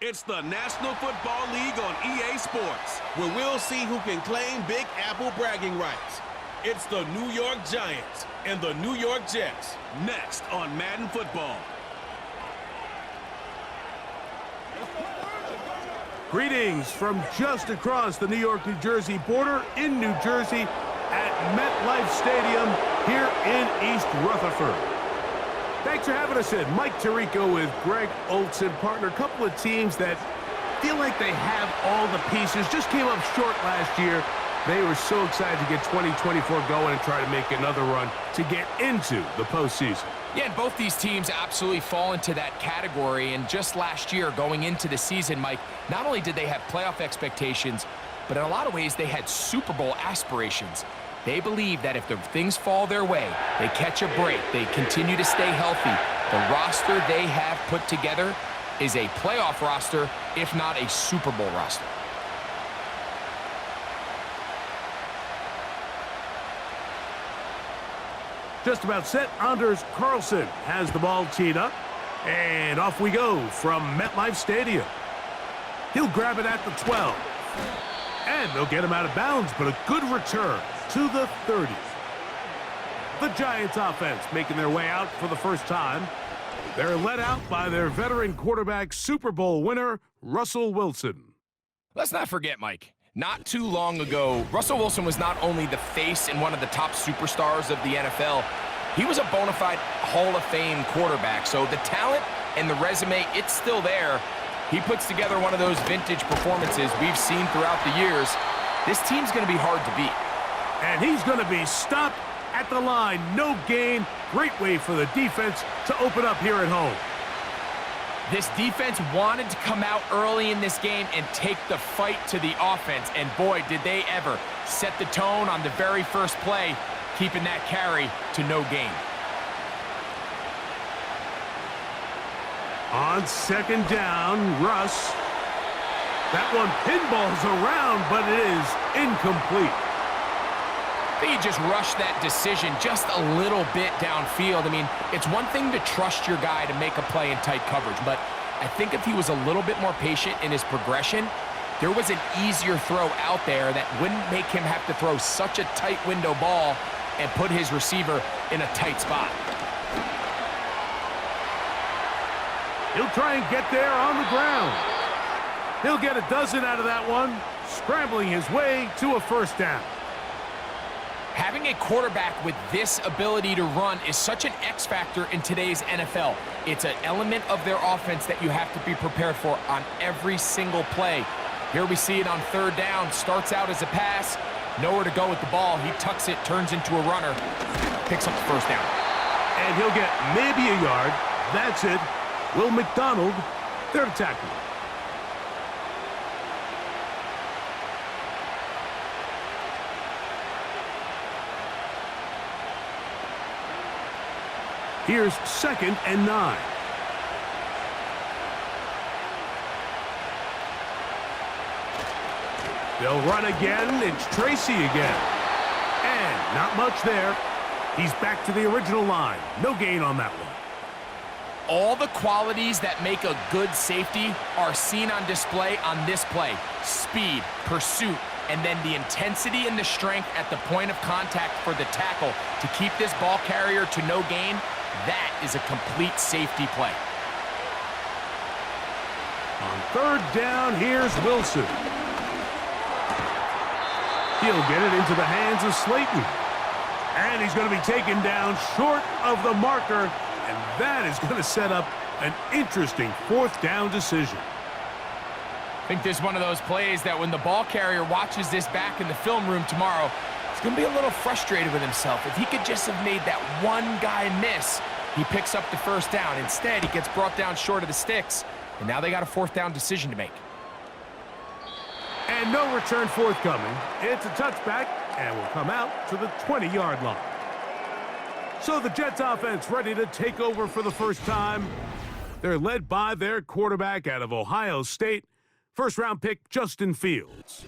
It's the National Football League on EA Sports, where we'll see who can claim Big Apple bragging rights. It's the New York Giants and the New York Jets, next on Madden Football. Greetings from just across the New York-New Jersey border in New Jersey at MetLife Stadium here in East Rutherford. Thanks for having us in. Mike Tirico with Greg Olson, partner. A couple of teams that feel like they have all the pieces. Just came up short last year. They were so excited to get 2024 going and try to make another run to get into the postseason. Yeah, and both these teams absolutely fall into that category. And just last year, going into the season, Mike, not only did they have playoff expectations, but in a lot of ways, they had Super Bowl aspirations. They believe that if the things fall their way, they catch a break, they continue to stay healthy, the roster they have put together is a playoff roster, if not a Super Bowl roster. Just about set. Anders Carlson has the ball teed up. And off we go from MetLife Stadium. He'll grab it at the 12. And they'll get him out of bounds, but a good return to the 30. The Giants offense making their way out for the first time. They're led out by their veteran quarterback, Super Bowl winner, Russell Wilson. Let's not forget, Mike, not too long ago, Russell Wilson was not only the face and one of the top superstars of the NFL, he was a bona fide Hall of Fame quarterback. So the talent and the resume, it's still there. He puts together one of those vintage performances we've seen throughout the years. This team's going to be hard to beat. And he's going to be stopped at the line. No gain. Great way for the defense to open up here at home. This defense wanted to come out early in this game and take the fight to the offense. And boy, did they ever set the tone on the very first play, keeping that carry to no gain. On second down, Russ. That one pinballs around, but it is incomplete. I think he just rushed that decision just a little bit downfield. I mean, it's one thing to trust your guy to make a play in tight coverage, but I think if he was a little bit more patient in his progression, there was an easier throw out there that wouldn't make him have to throw such a tight window ball and put his receiver in a tight spot. He'll try and get there on the ground. He'll get a dozen out of that one, scrambling his way to a first down. Having a quarterback with this ability to run is such an X factor in today's NFL. It's an element of their offense that you have to be prepared for on every single play. Here we see it on third down. Starts out as a pass, nowhere to go with the ball. He tucks it, turns into a runner, picks up the first down. And he'll get maybe a yard. That's it. Will McDonald, there to tackle. Here's 2nd and 9. They'll run again. It's Tracy again. And not much there. He's back to the original line. No gain on that one. All the qualities that make a good safety are seen on display on this play. Speed, pursuit, and then the intensity and the strength at the point of contact for the tackle to keep this ball carrier to no gain. That is a complete safety play. On third down, here's Wilson. He'll get it into the hands of Slayton. And he's going to be taken down short of the marker. And that is going to set up an interesting fourth down decision. I think this is one of those plays that when the ball carrier watches this back in the film room tomorrow, he's going to be a little frustrated with himself. If he could just have made that one guy miss, he picks up the first down. Instead, he gets brought down short of the sticks, and now they got a fourth down decision to make. And no return forthcoming. It's a touchback, and will come out to the 20-yard line. So the Jets offense ready to take over for the first time. They're led by their quarterback out of Ohio State, First-round pick, Justin Fields.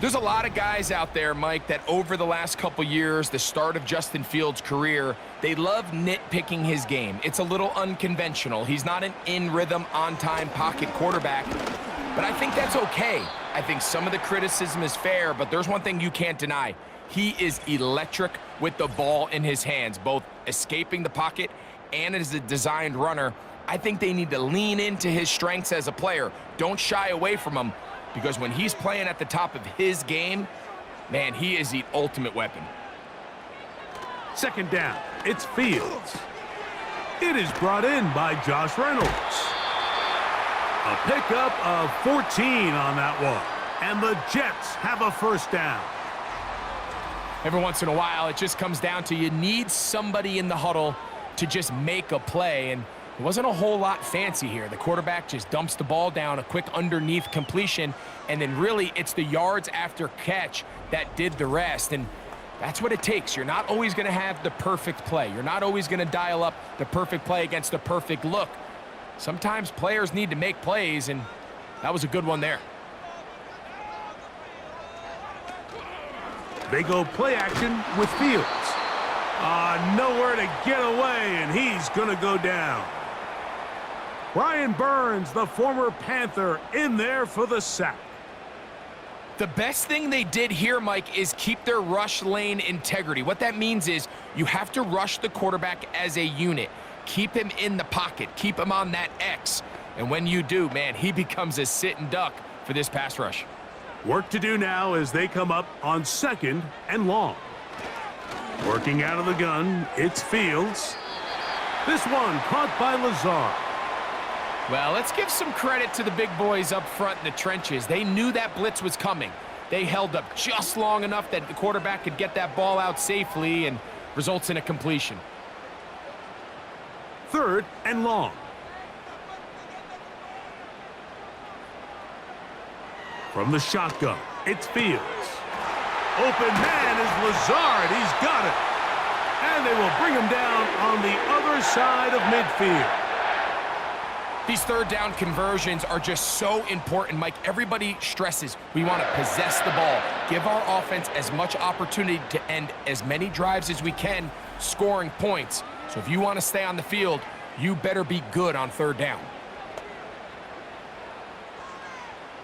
There's a lot of guys out there, Mike, that over the last couple years, the start of Justin Fields' career, they love nitpicking his game. It's a little unconventional. He's not an in-rhythm, on-time pocket quarterback, but I think that's okay. I think some of the criticism is fair, but there's one thing you can't deny. He is electric with the ball in his hands, both escaping the pocket and as a designed runner. I think they need to lean into his strengths as a player. Don't shy away from him, because when he's playing at the top of his game, man, he is the ultimate weapon. Second down, it's Fields. It is brought in by Josh Reynolds. A pickup of 14 on that one. And the Jets have a first down. Every once in a while, it just comes down to you need somebody in the huddle to just make a play, and it wasn't a whole lot fancy here. The quarterback just dumps the ball down, a quick underneath completion, and then really it's the yards after catch that did the rest, and that's what it takes. You're not always going to have the perfect play. You're not always going to dial up the perfect play against the perfect look. Sometimes players need to make plays, and that was a good one there. They go play action with Fields. Nowhere to get away, and he's going to go down. Brian Burns, the former Panther, in there for the sack. The best thing they did here, Mike, is keep their rush lane integrity. What that means is you have to rush the quarterback as a unit. Keep him in the pocket. Keep him on that X. And when you do, man, he becomes a sitting duck for this pass rush. Work to do now as they come up on 2nd and long. Working out of the gun, it's Fields. This one caught by Lazard. Well, let's give some credit to the big boys up front in the trenches. They knew that blitz was coming. They held up just long enough that the quarterback could get that ball out safely and results in a completion. 3rd and long. From the shotgun, it's Fields. Open man is Lazard. He's got it. And they will bring him down on the other side of midfield. These 3rd down conversions are just so important, Mike. Everybody stresses we want to possess the ball, give our offense as much opportunity to end as many drives as we can, scoring points. So if you want to stay on the field, you better be good on 3rd down.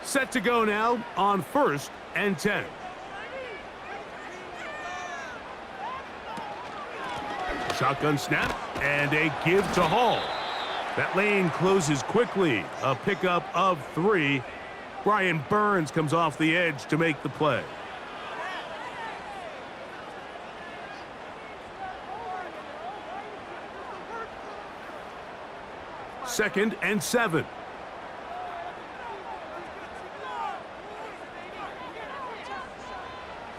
Set to go now on 1st and 10. Shotgun snap and a give to Hall. That lane closes quickly. A pickup of 3. Brian Burns comes off the edge to make the play. Second and 7.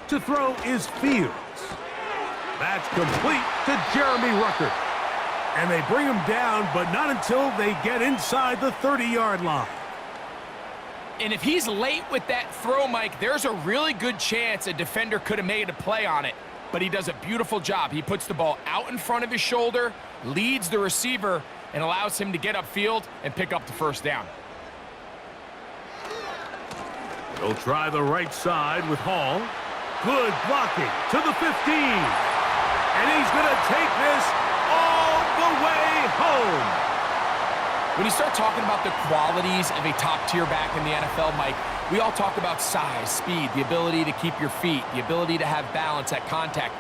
To throw is Fields. That's complete to Jeremy Ruckert. And they bring him down, but not until they get inside the 30-yard line. And if he's late with that throw, Mike, there's a really good chance a defender could have made a play on it. But he does a beautiful job. He puts the ball out in front of his shoulder, leads the receiver, and allows him to get upfield and pick up the 1st down. They'll try the right side with Hall. Good blocking to the 15. And he's going to take this all the way home. When you start talking about the qualities of a top-tier back in the NFL, Mike, we all talk about size, speed, the ability to keep your feet, the ability to have balance at contact.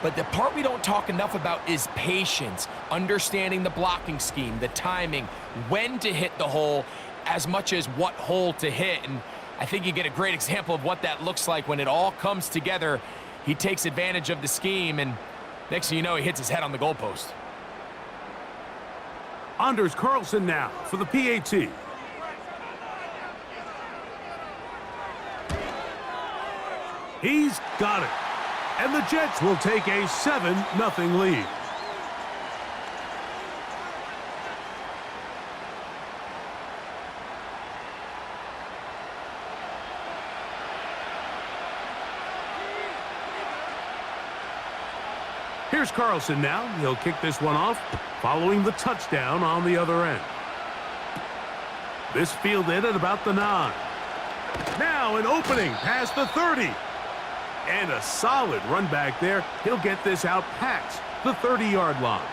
But the part we don't talk enough about is patience, understanding the blocking scheme, the timing, when to hit the hole, as much as what hole to hit. And I think you get a great example of what that looks like when it all comes together. He takes advantage of the scheme, and next thing you know, he hits his head on the goalpost. Anders Carlson now for the PAT. He's got it. And the Jets will take a 7-0 lead. Here's Carlson now. He'll kick this one off following the touchdown on the other end. This fielded at about the 9. Now an opening past the 30. And a solid run back there. He'll get this out past the 30-yard line.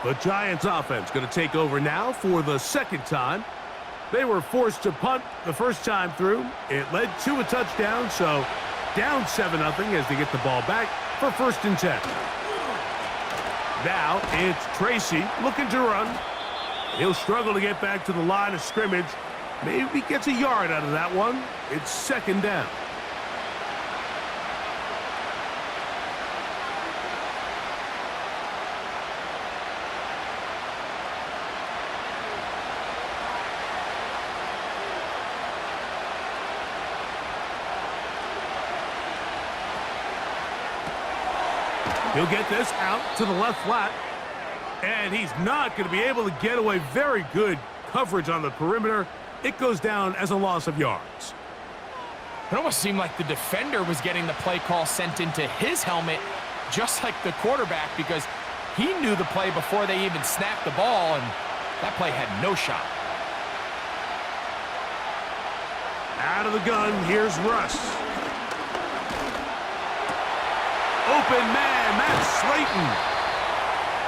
The Giants offense going to take over now for the second time. They were forced to punt the first time through. It led to a touchdown, so down 7-0 as they get the ball back for 1st and 10. Now it's Tracy looking to run. He'll struggle to get back to the line of scrimmage. Maybe gets a yard out of that one. It's 2nd down. He'll get this out to the left flat. And he's not going to be able to get away. Very good coverage on the perimeter. It goes down as a loss of yards. It almost seemed like the defender was getting the play call sent into his helmet, just like the quarterback, because he knew the play before they even snapped the ball, and that play had no shot. Out of the gun, here's Russ. Open man, that's Slayton.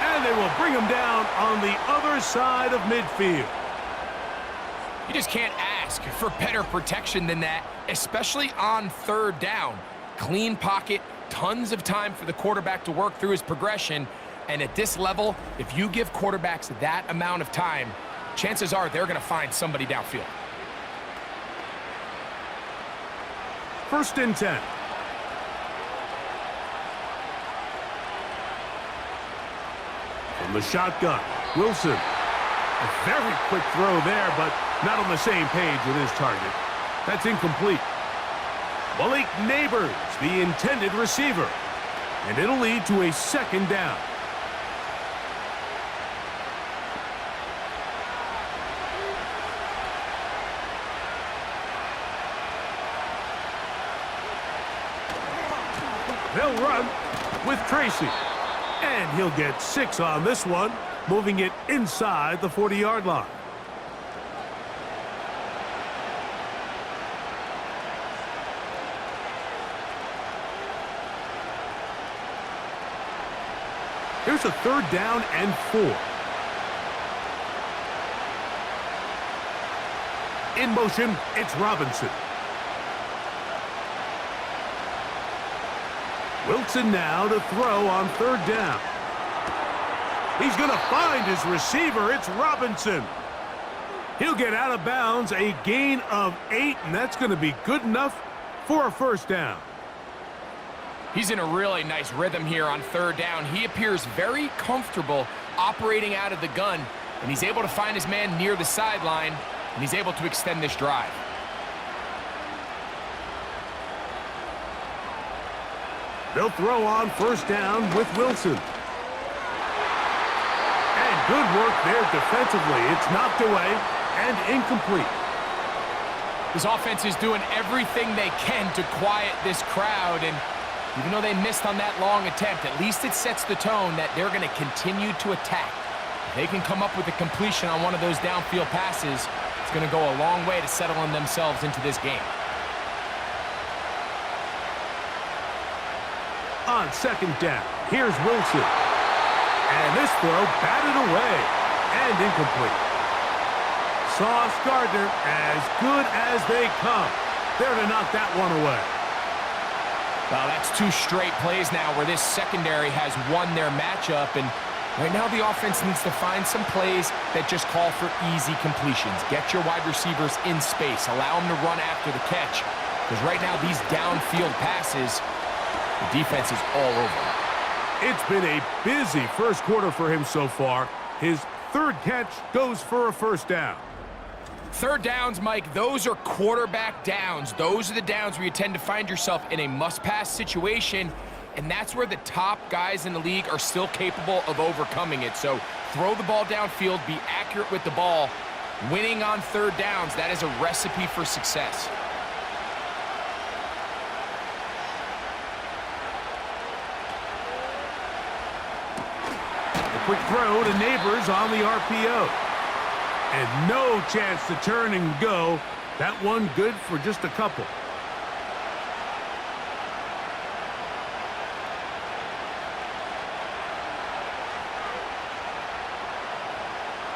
And they will bring him down on the other side of midfield. You just can't ask for better protection than that, especially on 3rd down. Clean pocket, tons of time for the quarterback to work through his progression. And at this level, if you give quarterbacks that amount of time, chances are they're going to find somebody downfield. 1st and 10. From the shotgun, Wilson. A very quick throw there, but not on the same page with his target. That's incomplete. Malik Neighbors, the intended receiver. And it'll lead to a 2nd down. They'll run with Tracy. And he'll get 6 on this one, moving it inside the 40-yard line. Here's a 3rd down and 4. In motion, it's Robinson. Wilson now to throw on 3rd down. He's going to find his receiver. It's Robinson. He'll get out of bounds, a gain of 8, and that's going to be good enough for a 1st down. He's in a really nice rhythm here on 3rd down. He appears very comfortable operating out of the gun, and he's able to find his man near the sideline, and he's able to extend this drive. They'll throw on 1st down with Wilson. And good work there defensively. It's knocked away and incomplete. This offense is doing everything they can to quiet this crowd, and even though they missed on that long attempt, at least it sets the tone that they're going to continue to attack. If they can come up with a completion on one of those downfield passes, it's going to go a long way to settling themselves into this game. On 2nd down, here's Wilson. And this throw batted away and incomplete. Sauce Gardner, as good as they come. There to knock that one away. Well, that's 2 straight plays now where this secondary has won their matchup, and right now the offense needs to find some plays that just call for easy completions. Get your wide receivers in space. Allow them to run after the catch, because right now these downfield passes, the defense is all over. It's been a busy 1st quarter for him so far. His 3rd catch goes for a 1st down. 3rd downs, Mike, those are quarterback downs. Those are the downs where you tend to find yourself in a must-pass situation, and that's where the top guys in the league are still capable of overcoming it. So throw the ball downfield, be accurate with the ball. Winning on 3rd downs, that is a recipe for success. A quick throw to Neighbors on the RPO. And no chance to turn and go. That one good for just a couple.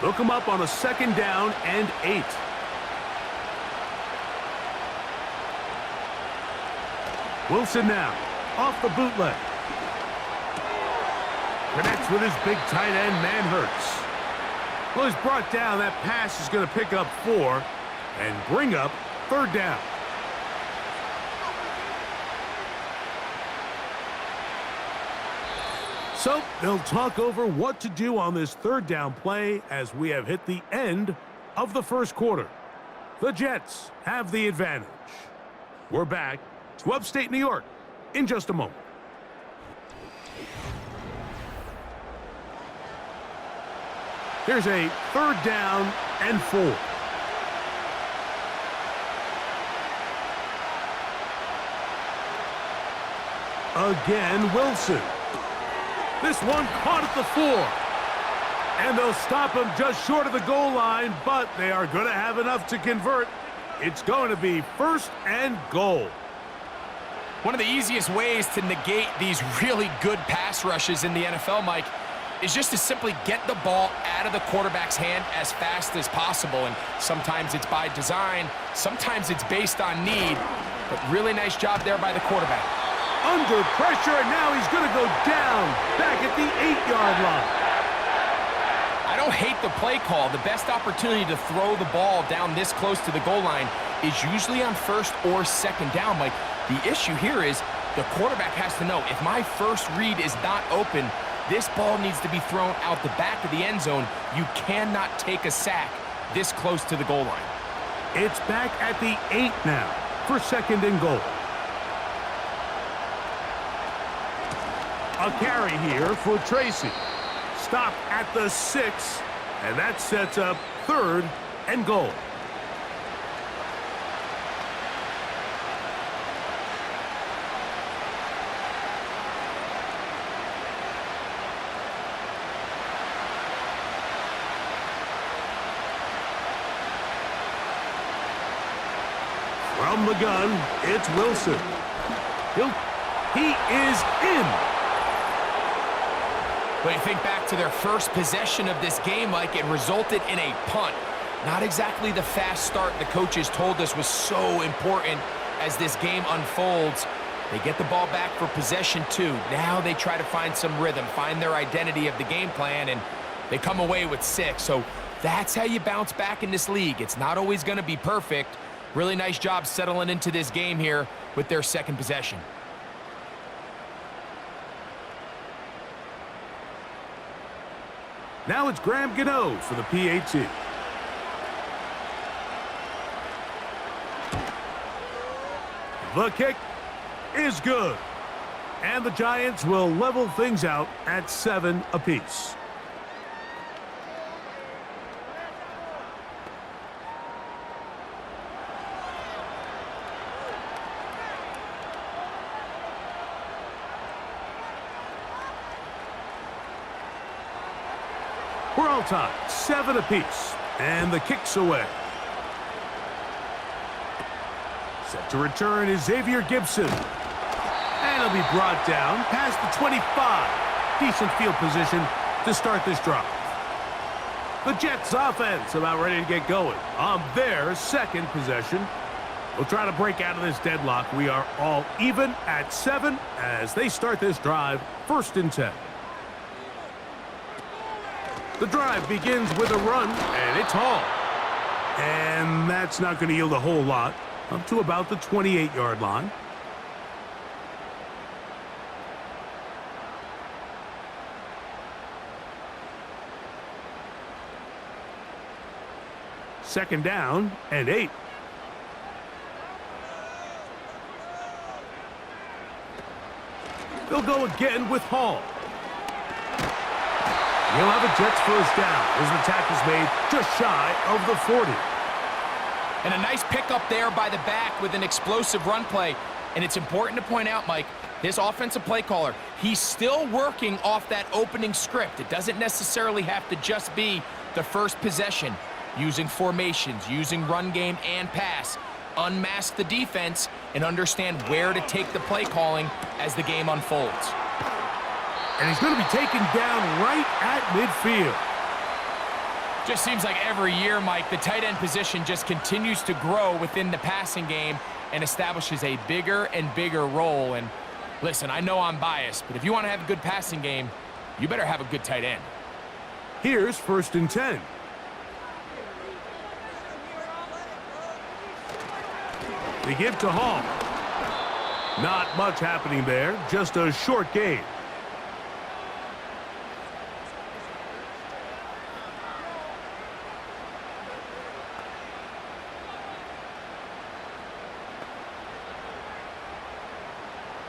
Look him up on a 2nd down and 8. Wilson now, off the bootleg. Connects with his big tight end, man Hurts. Well, he's brought down. That pass is going to pick up 4 and bring up 3rd down. So they'll talk over what to do on this 3rd down play as we have hit the end of the 1st quarter. The Jets have the advantage. We're back to upstate New York in just a moment. Here's a 3rd down and 4. Again, Wilson. This one caught at the 4. And they'll stop him just short of the goal line, but they are going to have enough to convert. It's going to be 1st and goal. One of the easiest ways to negate these really good pass rushes in the NFL, Mike, is just to simply get the ball out of the quarterback's hand as fast as possible. And sometimes it's by design, sometimes it's based on need, but really nice job there by the quarterback. Under pressure, and now he's going to go down back at the 8-yard line. I don't hate the play call. The best opportunity to throw the ball down this close to the goal line is usually on 1st or 2nd down, Mike. The issue here is the quarterback has to know, if my first read is not open, this ball needs to be thrown out the back of the end zone. You cannot take a sack this close to the goal line. It's back at the 8 now for 2nd and goal. A carry here for Tracy. Stop at the 6, and that sets up 3rd and goal. From the gun, it's Wilson. He is in. When you think back to their first possession of this game, Mike, it resulted in a punt. Not exactly the fast start the coaches told us was so important as this game unfolds. They get the ball back for possession 2. Now they try to find some rhythm, find their identity of the game plan, and they come away with 6. So that's how you bounce back in this league. It's not always going to be perfect. Really nice job settling into this game here with their 2nd possession. Now it's Graham Gano for the PAT. The kick is good. And the Giants will level things out at 7 apiece. We're all tied, 7 apiece, and the kick's away. Set to return is Xavier Gibson. And he'll be brought down past the 25. Decent field position to start this drive. The Jets offense about ready to get going on their 2nd possession. We'll try to break out of this deadlock. We are all even at 7 as they start this drive, 1st and 10. The drive begins with a run, and it's Hall. And that's not going to yield a whole lot, up to about the 28-yard line. Second down and 8. They'll go again with Hall. He'll have a Jets 1st down as the tackle's made just shy of the 40. And a nice pickup there by the back with an explosive run play. And it's important to point out, Mike, this offensive play caller, he's still working off that opening script. It doesn't necessarily have to just be the first possession. using formations, using run game and pass, unmask the defense, and understand where to take the play calling as the game unfolds. And he's going to be taken down right at midfield. Just seems like every year, Mike, the tight end position just continues to grow within the passing game and establishes a bigger and bigger role. And listen, I know I'm biased, but if you want to have a good passing game, you better have a good tight end. Here's 1st and 10. They give to Hall. Not much happening there, just a short gain.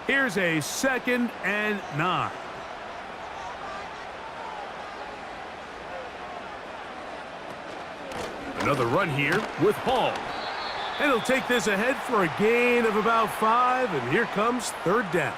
Here's a 2nd and 9. Another run here with Hall. And he'll take this ahead for a gain of about 5, and here comes 3rd down.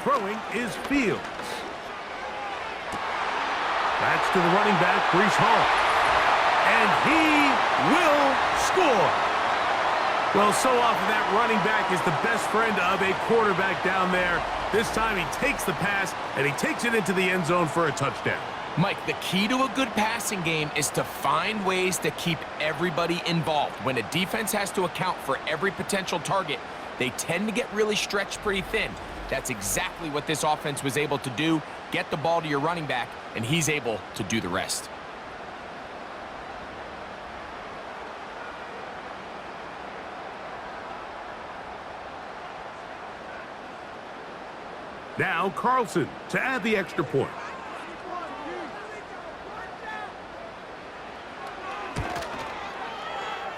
Throwing is Fields. That's to the running back, Breece Hall. And he will score. Well, so often that running back is the best friend of a quarterback down there. This time he takes the pass, and he takes it into the end zone for a touchdown. Mike, the key to a good passing game is to find ways to keep everybody involved. When a defense has to account for every potential target, they tend to get really stretched pretty thin. That's exactly what this offense was able to do. Get the ball to your running back, and he's able to do the rest. Now Carlson to add the extra point.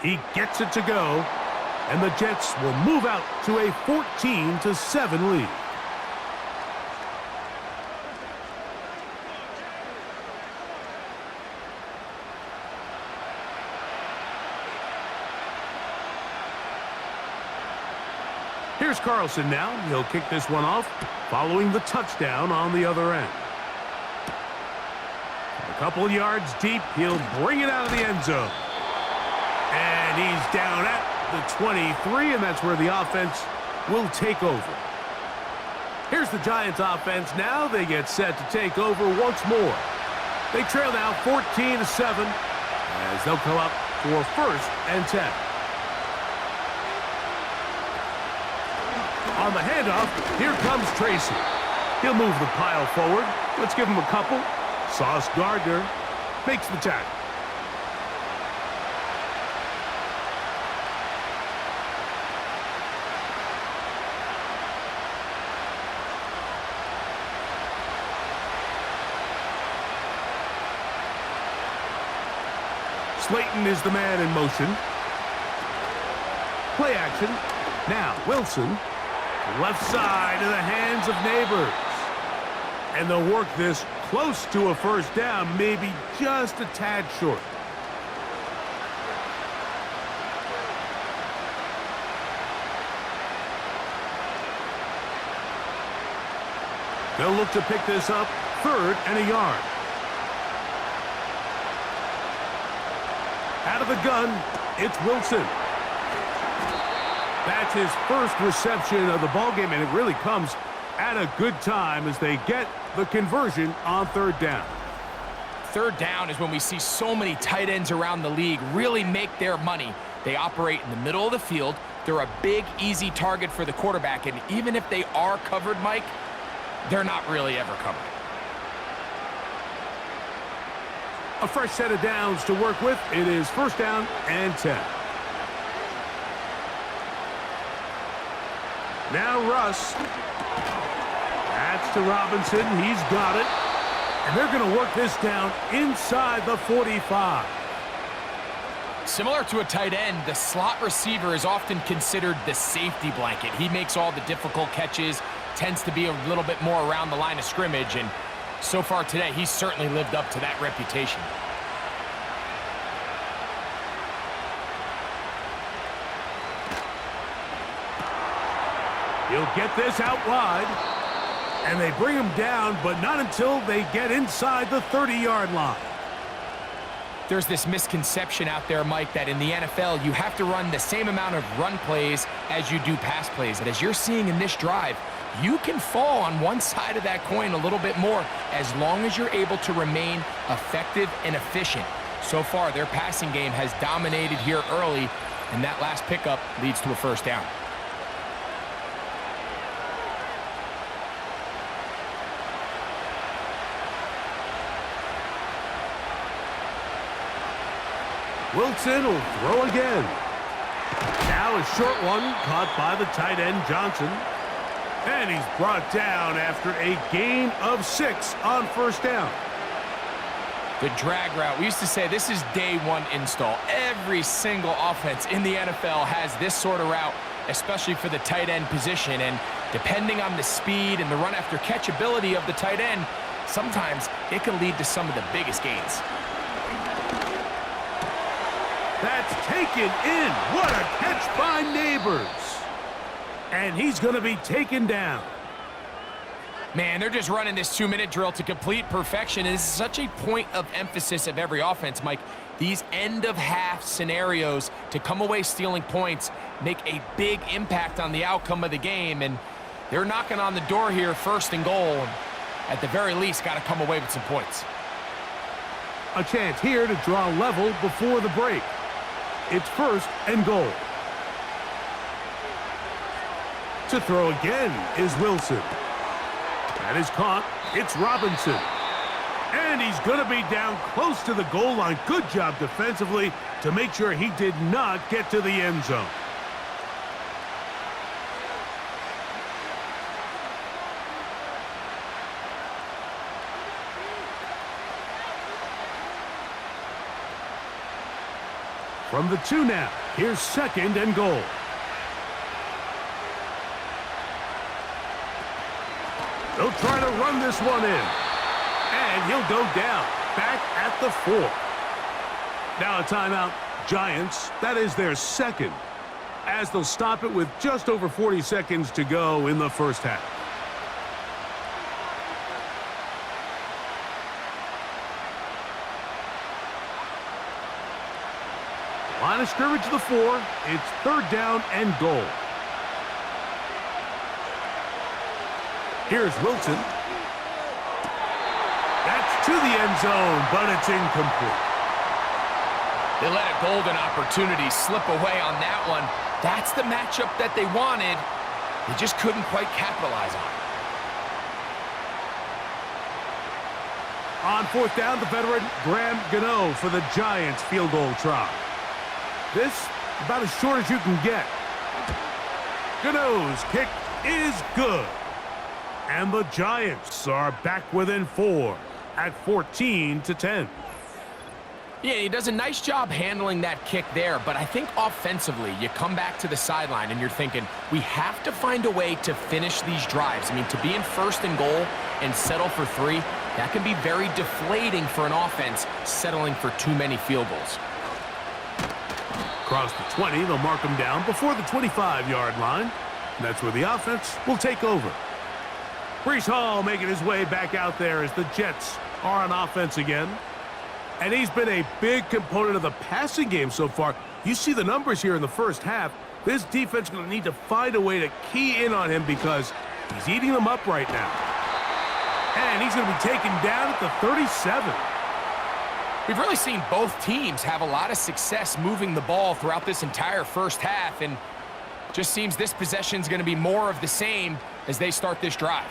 He gets it to go, and the Jets will move out to a 14-7 lead. Here's Carlson now. He'll kick this one off, following the touchdown on the other end. A couple yards deep, he'll bring it out of the end zone. And he's down at the 23, and that's where the offense will take over. Here's the Giants offense now. They get set to take over once more. They trail now 14-7 as they'll come up for 1st and 10. On the handoff, here comes Tracy. He'll move the pile forward. Let's give him a couple. Sauce Gardner makes the tackle. Slayton is the man in motion. Play action. Now Wilson. Left side in the hands of Neighbors. And they'll work this close to a 1st down, maybe just a tad short. They'll look to pick this up 3rd and a yard. Out of the gun, it's Wilson. That's his 1st reception of the ballgame, and it really comes at a good time as they get the conversion on 3rd down. 3rd down is when we see so many tight ends around the league really make their money. They operate in the middle of the field. They're a big, easy target for the quarterback, and even if they are covered, Mike, they're not really ever covered. A fresh set of downs to work with. It is 1st down and 10. Now Russ. That's to Robinson. He's got it. And they're going to work this down inside the 45. Similar to a tight end, the slot receiver is often considered the safety blanket. He makes all the difficult catches, tends to be a little bit more around the line of scrimmage, and So far today, he's certainly lived up to that reputation. He'll get this out wide. And they bring him down, but not until they get inside the 30-yard line. There's this misconception out there, Mike, that in the NFL, you have to run the same amount of run plays as you do pass plays. And as you're seeing in this drive, you can fall on one side of that coin a little bit more as long as you're able to remain effective and efficient. So far, their passing game has dominated here early, and that last pickup leads to a first down. Wilson will throw again. Now a short one caught by the tight end Johnson. And he's brought down after a gain of 6 on first down. The drag route. We used to say this is day one install. Every single offense in the NFL has this sort of route, especially for the tight end position. And depending on the speed and the run after catch ability of the tight end, sometimes it can lead to some of the biggest gains. That's taken in. What a catch by Neighbors. And he's going to be taken down. Man, they're just running this 2-minute drill to complete perfection. And this is such a point of emphasis of every offense, Mike. These end-of-half scenarios to come away stealing points make a big impact on the outcome of the game. And they're knocking on the door here, 1st and goal. And at the very least, got to come away with some points. A chance here to draw level before the break. It's 1st and goal. To throw again is Wilson. That is caught. It's Robinson. And he's going to be down close to the goal line. Good job defensively to make sure he did not get to the end zone. From the 2 now, here's 2nd and goal. They'll try to run this one in. And he'll go down, back at the 4. Now a timeout, Giants. That is their 2nd, as they'll stop it with just over 40 seconds to go in the first half. Line of scrimmage to the 4. It's 3rd down and goal. Here's Wilson. That's to the end zone, but it's incomplete. They let a golden opportunity slip away on that one. That's the matchup that they wanted. They just couldn't quite capitalize on. On 4th down, the veteran Graham Gano for the Giants field goal try. This about as short as you can get. Gano's kick is good. And the Giants are back within 4 at 14-10. Yeah, he does a nice job handling that kick there, but I think offensively, you come back to the sideline and you're thinking, we have to find a way to finish these drives. I mean, to be in 1st and goal and settle for 3, that can be very deflating for an offense settling for too many field goals. Across the 20, they'll mark him down before the 25-yard line. That's where the offense will take over. Breece Hall making his way back out there as the Jets are on offense again. And he's been a big component of the passing game so far. You see the numbers here in the first half. This defense is going to need to find a way to key in on him because he's eating them up right now. And he's going to be taken down at the 37. We've really seen both teams have a lot of success moving the ball throughout this entire first half, and just seems this possession is going to be more of the same as they start this drive.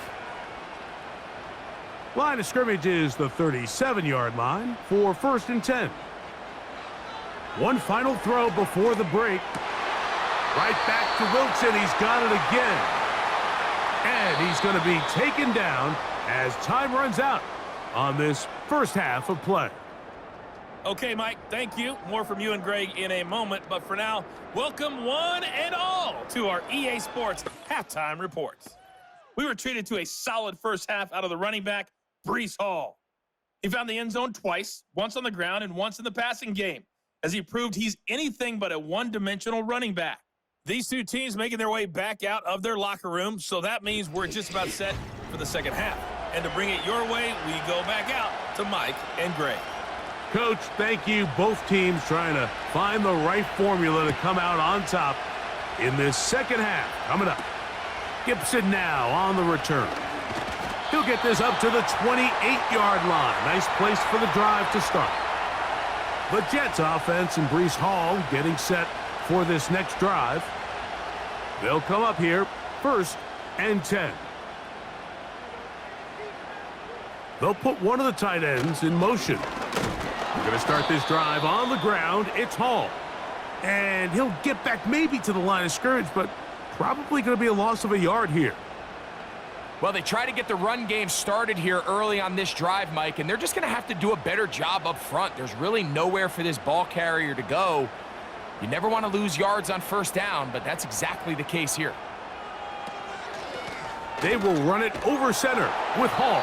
Line of scrimmage is the 37-yard line for 1st and 10. One final throw before the break. Right back to Wilson. He's got it again. And he's going to be taken down as time runs out on this first half of play. Okay, Mike, thank you. More from you and Greg in a moment. But for now, welcome one and all to our EA Sports Halftime Reports. We were treated to a solid first half out of the running back. Breece Hall. He found the end zone twice, once on the ground and once in the passing game, as he proved he's anything but a one-dimensional running back. These two teams making their way back out of their locker room, so that means we're just about set for the second half. And to bring it your way, we go back out to Mike and Greg. Coach, thank you. Both teams trying to find the right formula to come out on top in this second half. Coming up, Gibson now on the return. He'll get this up to the 28-yard line. Nice place for the drive to start. The Jets offense and Breece Hall getting set for this next drive. They'll come up here, 1st and 10. They'll put one of the tight ends in motion. We're going to start this drive on the ground. It's Hall. And he'll get back maybe to the line of scrimmage, but probably going to be a loss of a yard here. Well, they try to get the run game started here early on this drive, Mike, and they're just going to have to do a better job up front. There's really nowhere for this ball carrier to go. You never want to lose yards on 1st down, but that's exactly the case here. They will run it over center with Hall.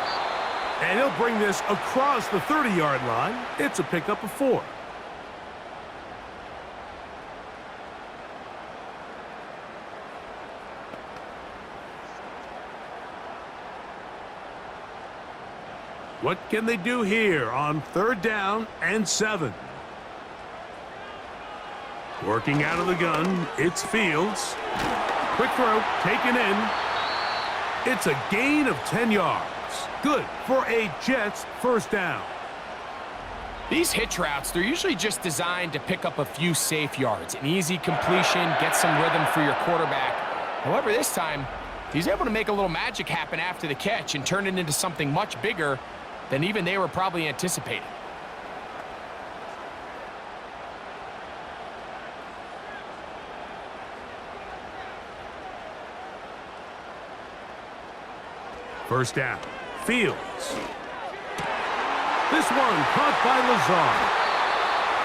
And he'll bring this across the 30-yard line. It's a pickup of 4. What can they do here on 3rd down and 7? Working out of the gun, it's Fields. Quick throw, taken in. It's a gain of 10 yards. Good for a Jets 1st down. These hitch routes, they're usually just designed to pick up a few safe yards. An easy completion, get some rhythm for your quarterback. However, this time, he's able to make a little magic happen after the catch and turn it into something much bigger than even they were probably anticipating. First down, Fields. This one caught by Lazard.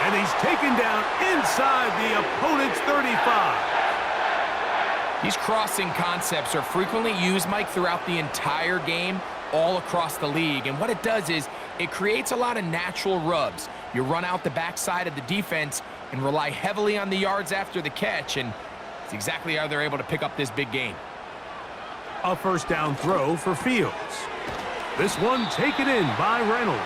And he's taken down inside the opponent's 35. These crossing concepts are frequently used, Mike, throughout the entire game, all across the league. And what it does is it creates a lot of natural rubs. You run out the backside of the defense and rely heavily on the yards after the catch, and it's exactly how they're able to pick up this big gain. A 1st down throw for Fields. This one taken in by Reynolds.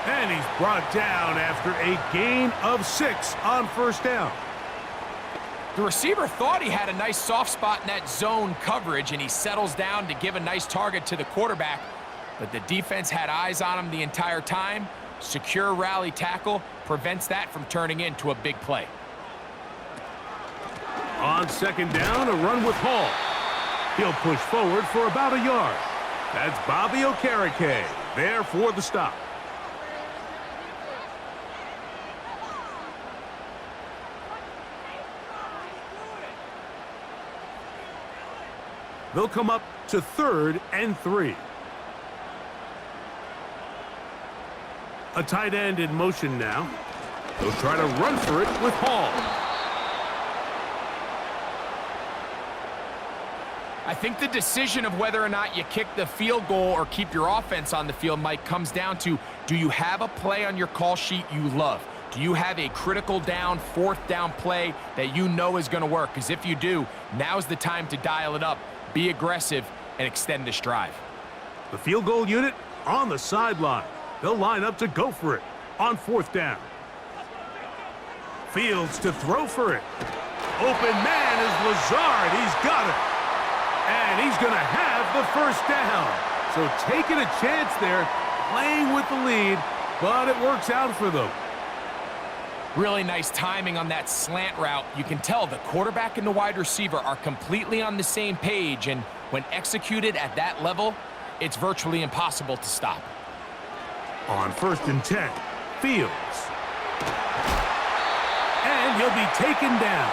And he's brought down after a gain of 6 on 1st down. The receiver thought he had a nice soft spot in that zone coverage, and he settles down to give a nice target to the quarterback. But the defense had eyes on him the entire time. Secure rally tackle prevents that from turning into a big play. On 2nd down, a run with Hall. He'll push forward for about a yard. That's Bobby Okereke there for the stop. They'll come up to 3rd and 3. A tight end in motion now. They'll try to run for it with Hall. I think the decision of whether or not you kick the field goal or keep your offense on the field, Mike, comes down to, do you have a play on your call sheet you love? Do you have a critical down, 4th down play that you know is going to work? Because if you do, now's the time to dial it up, be aggressive, and extend this drive. The field goal unit on the sideline. They'll line up to go for it on 4th down. Fields to throw for it. Open man is Lazard. He's got it. And he's going to have the 1st down. So taking a chance there, playing with the lead, but it works out for them. Really nice timing on that slant route. You can tell the quarterback and the wide receiver are completely on the same page, and when executed at that level, it's virtually impossible to stop. On 1st and 10, Fields. And he'll be taken down.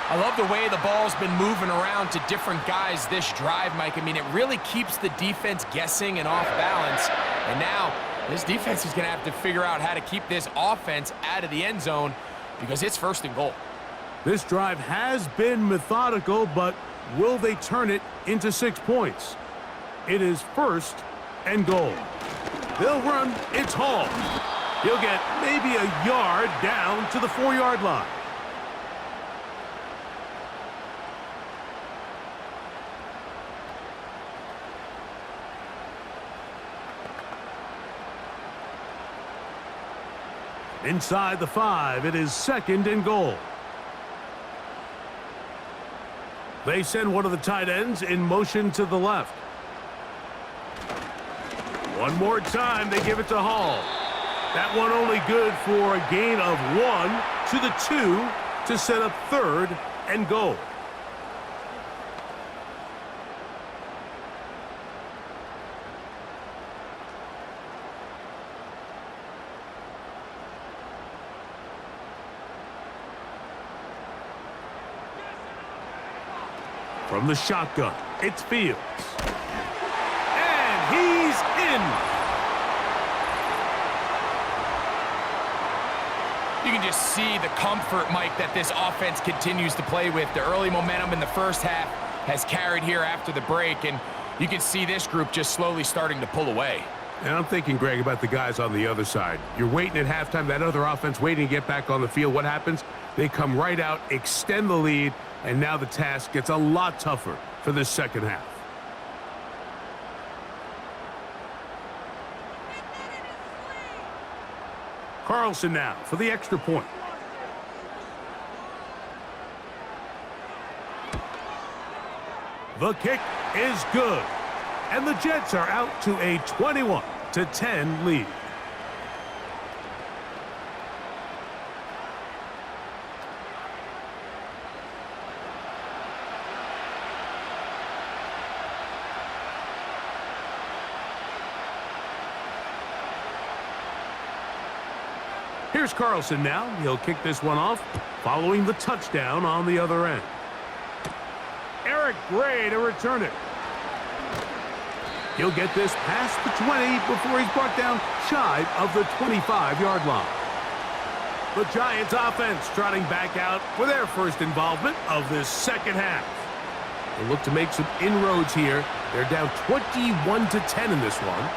I love the way the ball's been moving around to different guys this drive, Mike. I mean, it really keeps the defense guessing and off balance. And now, this defense is going to have to figure out how to keep this offense out of the end zone because it's 1st and goal. This drive has been methodical, but will they turn it into 6 points? It is 1st and goal. They'll run. It's Hall. He'll get maybe a yard down to the 4-yard line. Inside the 5, it is 2nd and goal. They send one of the tight ends in motion to the left. One more time, they give it to Hall. That one only good for a gain of 1 to the 2 to set up 3rd and goal. From the shotgun, it's Fields. And he's in. You can just see the comfort, Mike, that this offense continues to play with. The early momentum in the first half has carried here after the break, and you can see this group just slowly starting to pull away. And I'm thinking, Greg, about the guys on the other side. You're waiting at halftime, that other offense waiting to get back on the field. What happens? They come right out, extend the lead, and now the task gets a lot tougher for this second half. Carlson now for the extra point. The kick is good. And the Jets are out to a 21-10 lead. Here's Carlson now. He'll kick this one off, following the touchdown on the other end. Eric Gray to return it. He'll get this past the 20 before he's brought down shy of the 25-yard line. The Giants offense trotting back out for their first involvement of this second half. They look to make some inroads here. They're down 21-10 in this one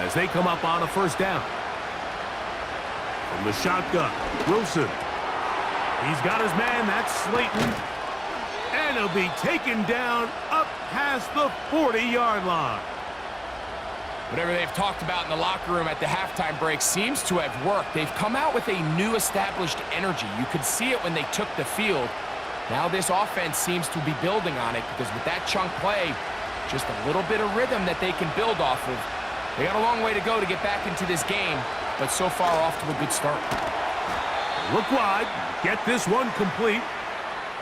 as they come up on a first down. From the shotgun, Wilson. He's got his man, that's Slayton. And he'll be taken down up past the 40-yard line. Whatever they've talked about in the locker room at the halftime break seems to have worked. They've come out with a new established energy. You could see it when they took the field. Now this offense seems to be building on it because with that chunk play, just a little bit of rhythm that they can build off of. They got a long way to go to get back into this game, but so far off to a good start. Look wide, get this one complete,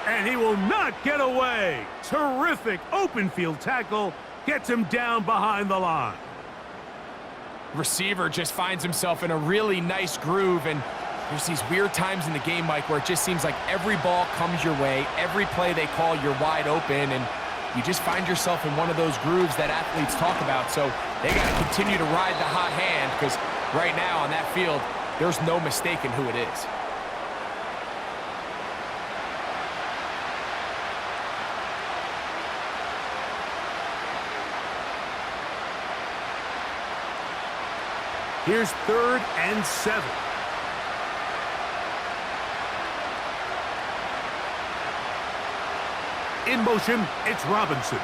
and he will not get away. Terrific open field tackle, gets him down behind the line. Receiver just finds himself in a really nice groove, and there's these weird times in the game, Mike, where it just seems like every ball comes your way, every play they call, you're wide open, and you just find yourself in one of those grooves that athletes talk about. So they got to continue to ride the hot hand because right now on that field, there's no mistaking who it is. Here's 3rd and 7. In motion, it's Robinson.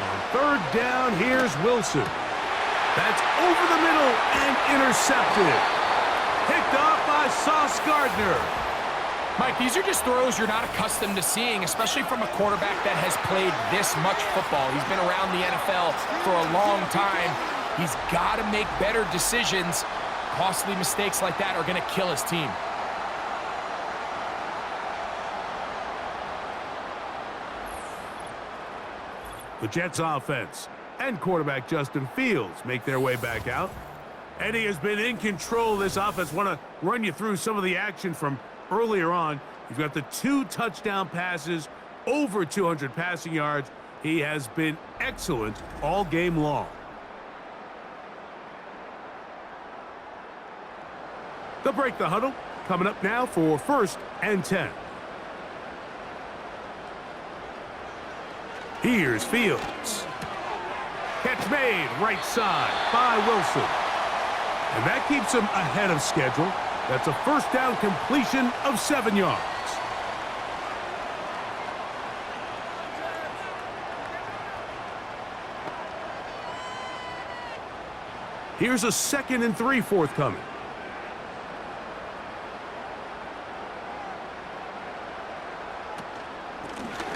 On 3rd down, here's Wilson. That's over the middle and intercepted. Picked off by Sauce Gardner. Mike, these are just throws you're not accustomed to seeing, especially from a quarterback that has played this much football. He's been around the NFL for a long time. He's got to make better decisions. Costly mistakes like that are going to kill his team. The Jets offense and quarterback Justin Fields make their way back out. And he has been in control of this offense. Want to run you through some of the action from earlier on. You've got the 2 touchdown passes, over 200 passing yards. He has been excellent all game long. They'll break the huddle. Coming up now for 1st and 10. Here's Fields. Catch made right side by Wilson. And that keeps him ahead of schedule. That's a first down completion of 7 yards. Here's a 2nd and 3 forthcoming.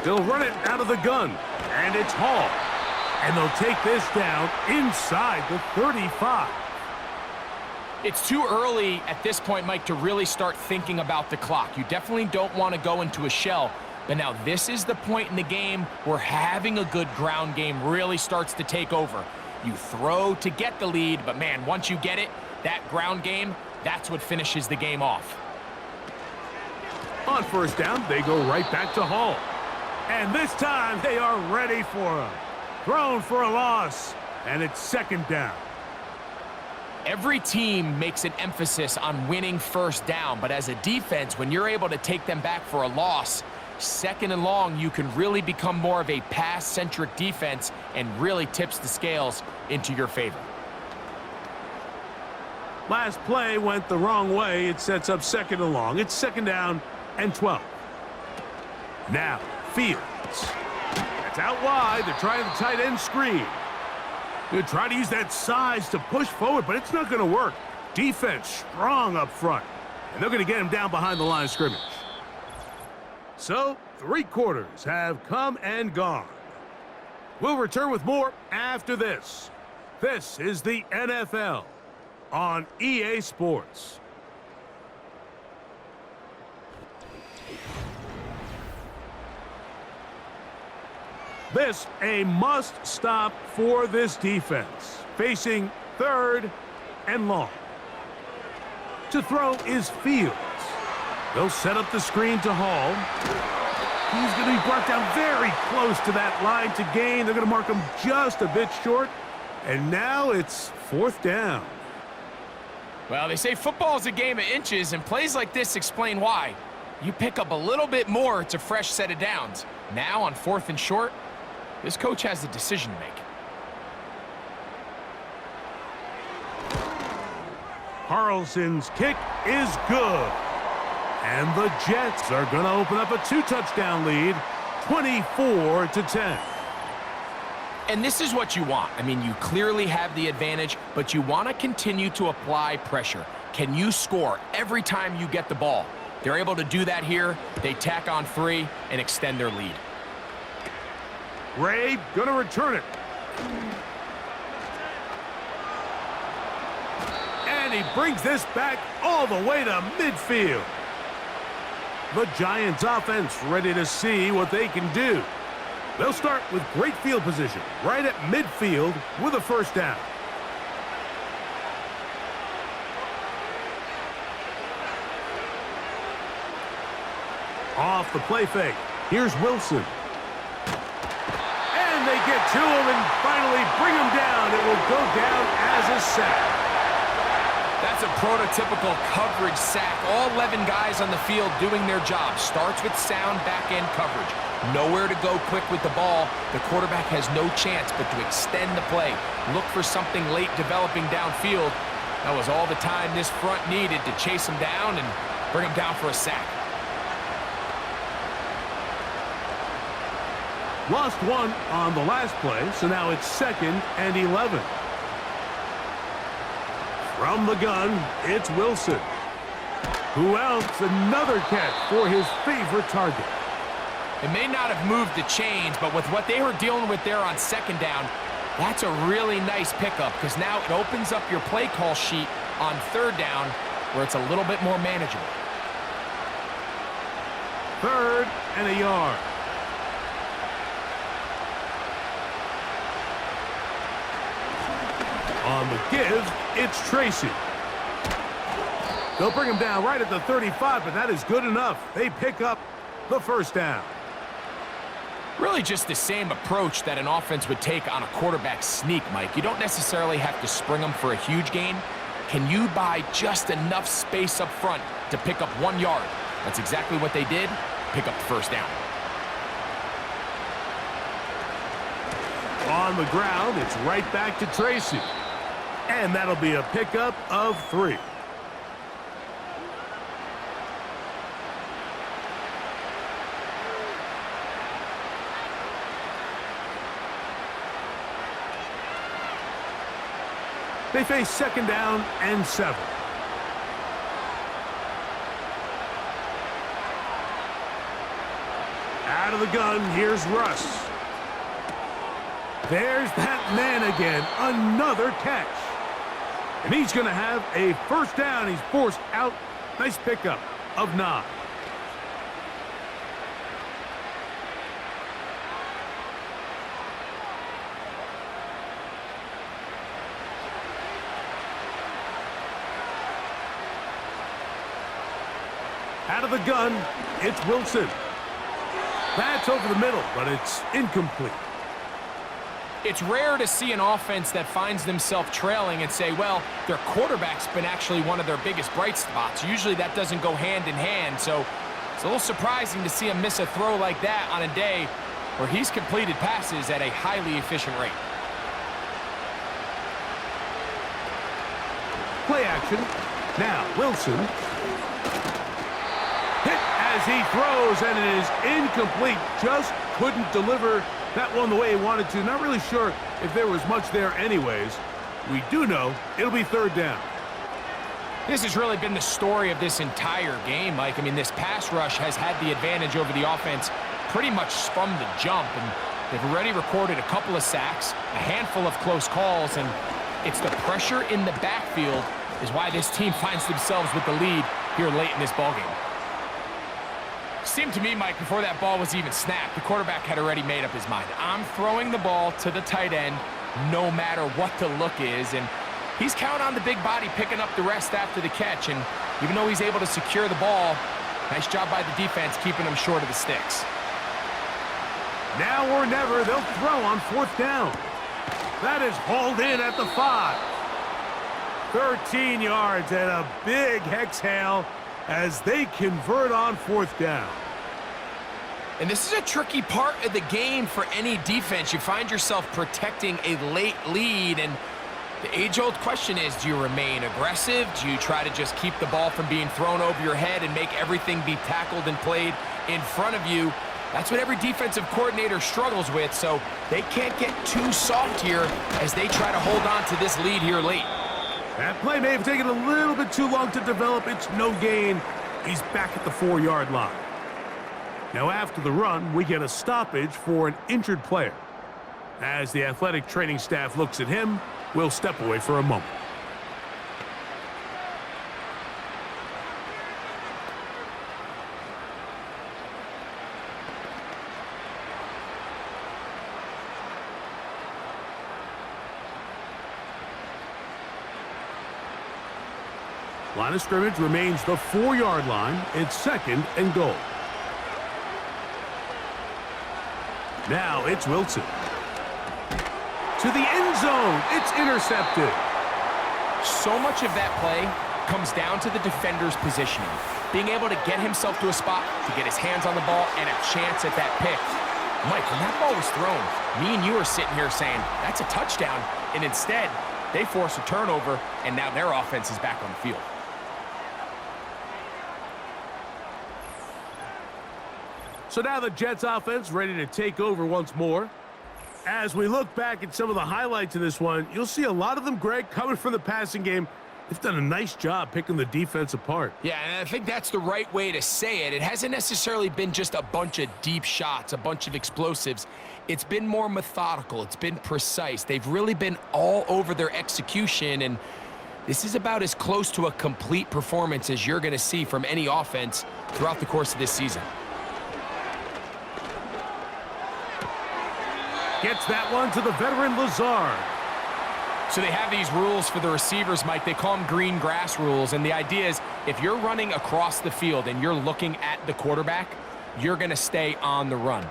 They'll run it out of the gun, and it's Hall. And they'll take this down inside the 35. It's too early at this point, Mike, to really start thinking about the clock. You definitely don't want to go into a shell. But now this is the point in the game where having a good ground game really starts to take over. You throw to get the lead, but man, once you get it, that ground game, that's what finishes the game off. On first down, they go right back to Hall. And this time, they are ready for him. Thrown for a loss, and it's 2nd down. Every team makes an emphasis on winning first down, but as a defense, when you're able to take them back for a loss, 2nd and long, you can really become more of a pass-centric defense and really tips the scales into your favor. Last play went the wrong way. It sets up 2nd and long. It's 2nd down and 12. Now, Fields. That's out wide. They're trying the tight end screen. They're trying to use that size to push forward, but it's not going to work. Defense strong up front. And they're going to get him down behind the line of scrimmage. So, 3 quarters have come and gone. We'll return with more after this. This is the NFL on EA Sports. This a must-stop for this defense. Facing 3rd and long. To throw is Fields. They'll set up the screen to Hall. He's going to be brought down very close to that line to gain. They're going to mark him just a bit short. And now it's 4th down. Well, they say football is a game of inches, and plays like this explain why. You pick up a little bit more, it's a fresh set of downs. Now on 4th and short, this coach has a decision to make. Carlson's kick is good. And the Jets are going to open up a 2-touchdown lead, 24-10. And this is what you want. I mean, you clearly have the advantage, but you want to continue to apply pressure. Can you score every time you get the ball? They're able to do that here. They tack on 3 and extend their lead. Ray going to return it. And he brings this back all the way to midfield. The Giants offense ready to see what they can do. They'll start with great field position right at midfield with a 1st down. Off the play fake. Here's Wilson. And they get to him and finally bring him down. It will go down as a sack. That's a prototypical coverage sack. All 11 guys on the field doing their job. Starts with sound back-end coverage. Nowhere to go quick with the ball. The quarterback has no chance but to extend the play. Look for something late developing downfield. That was all the time this front needed to chase him down and bring him down for a sack. Lost 1 on the last play, so now it's 2nd and 11. From the gun, it's Wilson. Who else? Another catch for his favorite target. It may not have moved the chains, but with what they were dealing with there on 2nd down, that's a really nice pickup because now it opens up your play call sheet on 3rd down where it's a little bit more manageable. 3rd and a yard. On the give, it's Tracy. They'll bring him down right at the 35, but that is good enough. They pick up the 1st down. Really just the same approach that an offense would take on a quarterback sneak, Mike. You don't necessarily have to spring them for a huge gain. Can you buy just enough space up front to pick up 1 yard? That's exactly what they did. Pick up the 1st down. on the ground. It's right back to Tracy. And that'll be a pickup of 3. They face 2nd down and 7. Out of the gun, here's Russ. There's that man again, another catch. And he's going to have a 1st down. He's forced out. Nice pickup of 9. Out of the gun, it's Wilson. That's over the middle, but it's incomplete. It's rare to see an offense that finds themselves trailing and say, well, their quarterback's been actually one of their biggest bright spots. Usually that doesn't go hand in hand, so it's a little surprising to see him miss a throw like that on a day where he's completed passes at a highly efficient rate. Play action. Now, Wilson. Hit as he throws, and it is incomplete. Just couldn't deliver that one the way he wanted to. Not really sure if there was much there anyways. We do know it'll be 3rd down. This has really been the story of this entire game, Mike. I mean, this pass rush has had the advantage over the offense pretty much from the jump, and they've already recorded a couple of sacks, a handful of close calls, and it's the pressure in the backfield is why this team finds themselves with the lead here late in this ballgame. Seemed to me, Mike, before that ball was even snapped, the quarterback had already made up his mind. I'm throwing the ball to the tight end no matter what the look is, and he's counting on the big body picking up the rest after the catch, and even though he's able to secure the ball, nice job by the defense keeping him short of the sticks. Now or never, they'll throw on 4th down. That is hauled in at the 5. 13 yards and a big exhale as they convert on 4th down. And this is a tricky part of the game for any defense. You find yourself protecting a late lead, and the age-old question is, do you remain aggressive? Do you try to just keep the ball from being thrown over your head and make everything be tackled and played in front of you? That's what every defensive coordinator struggles with, so they can't get too soft here as they try to hold on to this lead here late. That play may have taken a little bit too long to develop. It's no gain. He's back at the 4-yard line. Now after the run, we get a stoppage for an injured player. As the athletic training staff looks at him, we'll step away for a moment. Line of scrimmage remains the 4-yard line. It's 2nd and goal. Now it's Wilson. To the end zone. It's intercepted. So much of that play comes down to the defender's positioning. Being able to get himself to a spot, to get his hands on the ball, and a chance at that pick. Mike, when that ball was thrown, me and you are sitting here saying, that's a touchdown. And instead, they force a turnover, and now their offense is back on the field. So now the Jets offense ready to take over once more. As we look back at some of the highlights in this one, you'll see a lot of them, Greg, coming from the passing game. They've done a nice job picking the defense apart. Yeah, and I think that's the right way to say it. It hasn't necessarily been just a bunch of deep shots, a bunch of explosives. It's been more methodical. It's been precise. They've really been all over their execution, and this is about as close to a complete performance as you're going to see from any offense throughout the course of this season. Gets that one to the veteran Lazard. So they have these rules for the receivers, Mike. They call them green grass rules, and the idea is if you're running across the field and you're looking at the quarterback, you're going to stay on the run.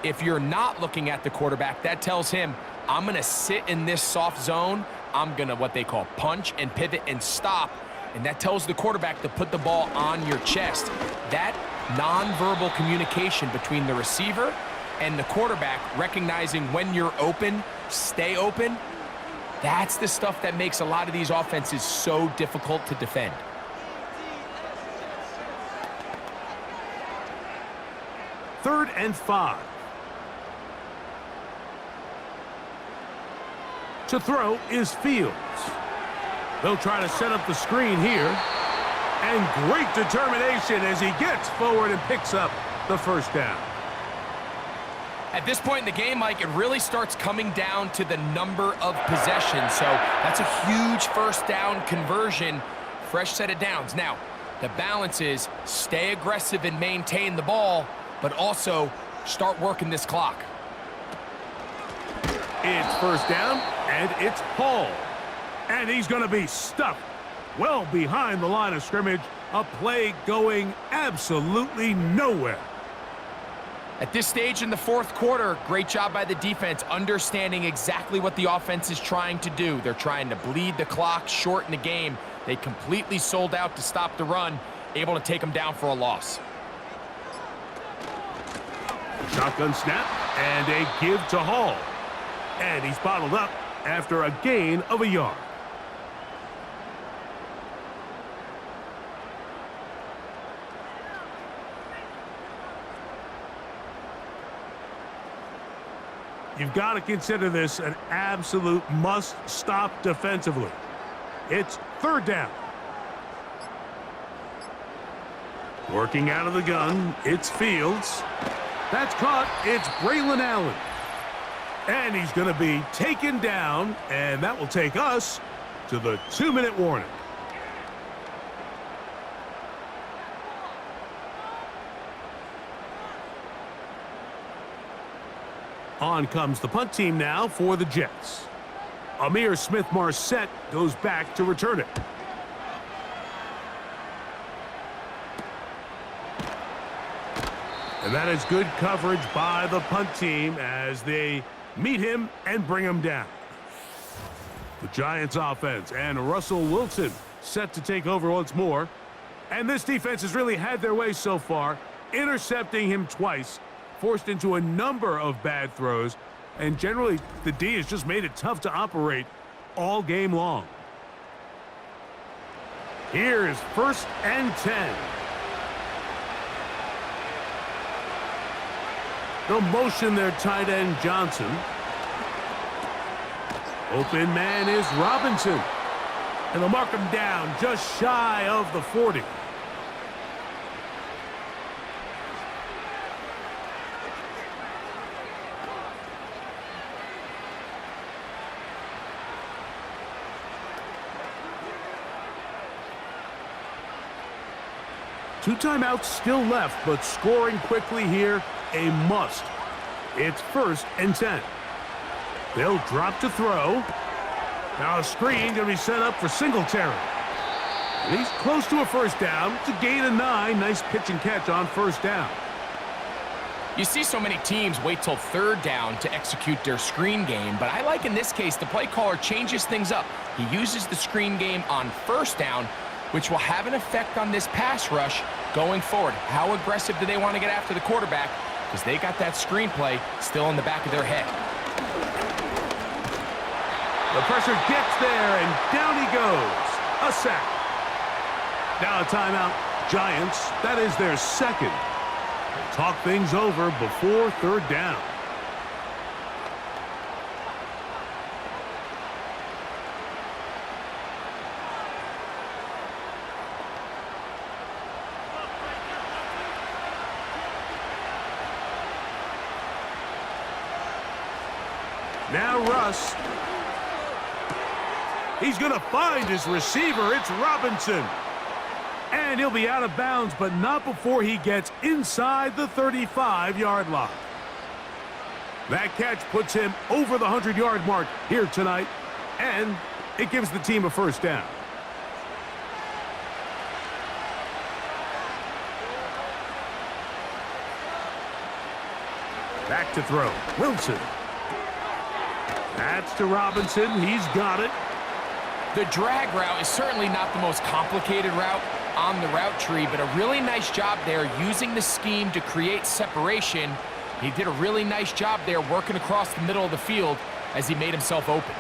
If you're not looking at the quarterback, that tells him, I'm going to sit in this soft zone. I'm going to what they call punch and pivot and stop, and that tells the quarterback to put the ball on your chest. That nonverbal communication between the receiver and the quarterback recognizing when you're open, stay open, that's the stuff that makes a lot of these offenses so difficult to defend. Third and 5. To throw is Fields. They'll try to set up the screen here. And great determination as he gets forward and picks up the first down. At this point in the game, Mike, it really starts coming down to the number of possessions. So that's a huge first down conversion, fresh set of downs. Now, the balance is stay aggressive and maintain the ball, but also start working this clock. It's first down, and it's Hall. And he's going to be stuck well behind the line of scrimmage. A play going absolutely nowhere. At this stage in the fourth quarter, great job by the defense understanding exactly what the offense is trying to do. They're trying to bleed the clock, shorten the game. They completely sold out to stop the run, able to take them down for a loss. Shotgun snap and a give to Hall. And he's bottled up after a gain of a yard. You've got to consider this an absolute must-stop defensively. It's third down. Working out of the gun, it's Fields. That's caught. It's Braylon Allen. And he's going to be taken down, and that will take us to the 2-minute warning. On comes the punt team now for the Jets. Amir Smith-Marset goes back to return it. And that is good coverage by the punt team as they meet him and bring him down. The Giants offense and Russell Wilson set to take over once more. And this defense has really had their way so far, intercepting him twice, forced into a number of bad throws, and generally the D has just made it tough to operate all game long. Here is first and 10. They'll motion their tight end Johnson. Open man is Robinson. And they'll mark him down just shy of the 40. Two timeouts still left, but scoring quickly here, a must. It's first and 10. They'll drop to throw. Now a screen going to be set up for Singletary. And he's close to a first down. It's a gain of 9. Nice pitch and catch on first down. You see so many teams wait till third down to execute their screen game, but I like in this case the play caller changes things up. He uses the screen game on first down, which will have an effect on this pass rush going forward. How aggressive do they want to get after the quarterback? Because they got that screenplay still in the back of their head. The pressure gets there, and down he goes. A sack. Now a timeout. Giants, that is their second. They'll talk things over before third down. Now Russ. He's going to find his receiver. It's Robinson. And he'll be out of bounds, but not before he gets inside the 35-yard line. That catch puts him over the 100-yard mark here tonight, and it gives the team a first down. Back to throw. Wilson. That's to Robinson. He's got it. The drag route is certainly not the most complicated route on the route tree, but a really nice job there using the scheme to create separation He did a really nice job there working across the middle of the field as he made himself open.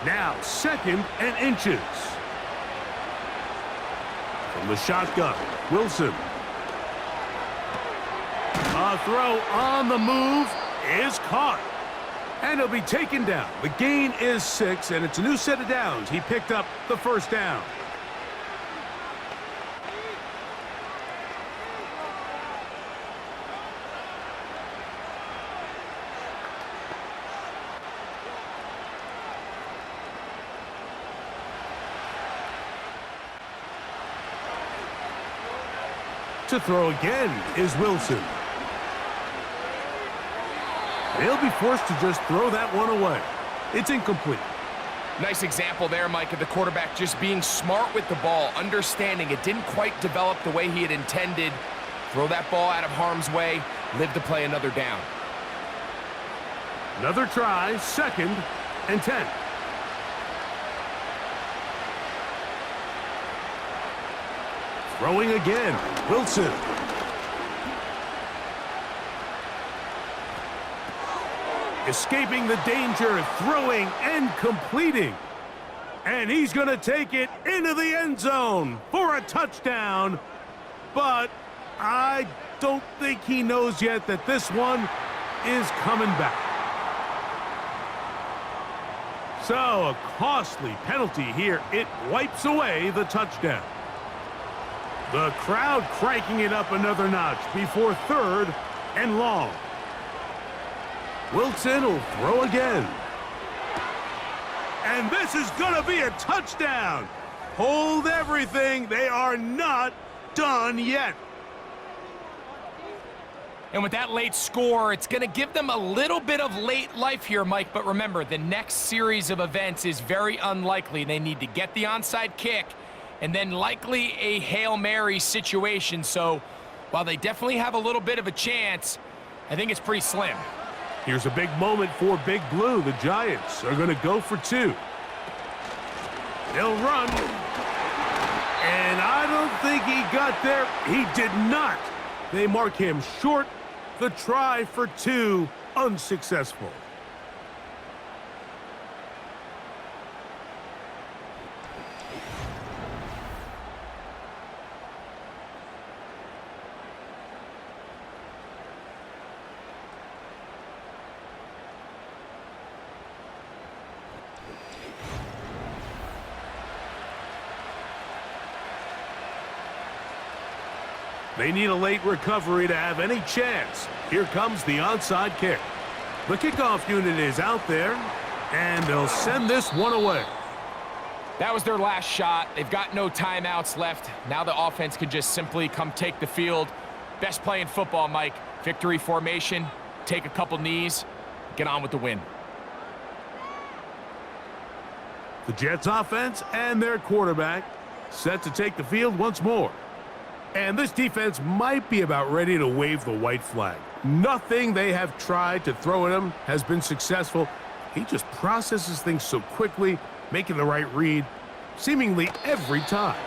Now 2nd and inches. From the shotgun, Wilson. A throw on the move is caught. And he'll be taken down. The gain is 6, and it's a new set of downs. He picked up the first down. To throw again is Wilson. They'll be forced to just throw that one away. It's incomplete. Nice example there, Mike, of the quarterback just being smart with the ball, understanding it didn't quite develop the way he had intended. Throw that ball out of harm's way, live to play another down. Another try, 2nd and 10. Throwing again, Wilson. Escaping the danger, throwing and completing. And he's going to take it into the end zone for a touchdown. But I don't think he knows yet that this one is coming back. So a costly penalty here. It wipes away the touchdown. The crowd cranking it up another notch before 3rd and long. Wilson will throw again. And this is going to be a touchdown. Hold everything. They are not done yet. And with that late score, it's going to give them a little bit of late life here, Mike. But remember, the next series of events is very unlikely. They need to get the onside kick and then likely a Hail Mary situation. So while they definitely have a little bit of a chance, I think it's pretty slim. Here's a big moment for Big Blue. The Giants are going to go for 2. They'll run. And I don't think he got there. He did not. They mark him short. The try for 2, unsuccessful. They need a late recovery to have any chance. Here comes the onside kick. The kickoff unit is out there, and they'll send this one away. That was their last shot. They've got no timeouts left. Now the offense can just simply come take the field. Best play in football, Mike. Victory formation, take a couple knees, get on with the win. The Jets offense and their quarterback set to take the field once more. And this defense might be about ready to wave the white flag. Nothing they have tried to throw at him has been successful. He just processes things so quickly, making the right read, seemingly every time.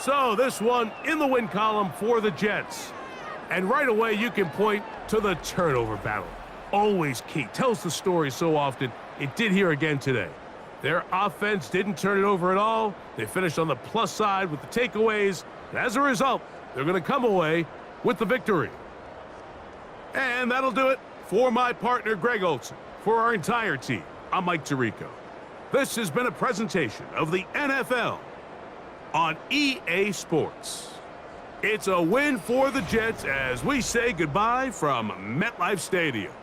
So this one in the win column for the Jets. And right away you can point to the turnover battle. Always key. Tells the story so often. It did here again today. Their offense didn't turn it over at all. They finished on the plus side with the takeaways. And as a result, they're going to come away with the victory. And that'll do it for my partner Greg Olson. For our entire team, I'm Mike Tirico. This has been a presentation of the NFL on EA Sports. It's a win for the Jets as we say goodbye from MetLife Stadium.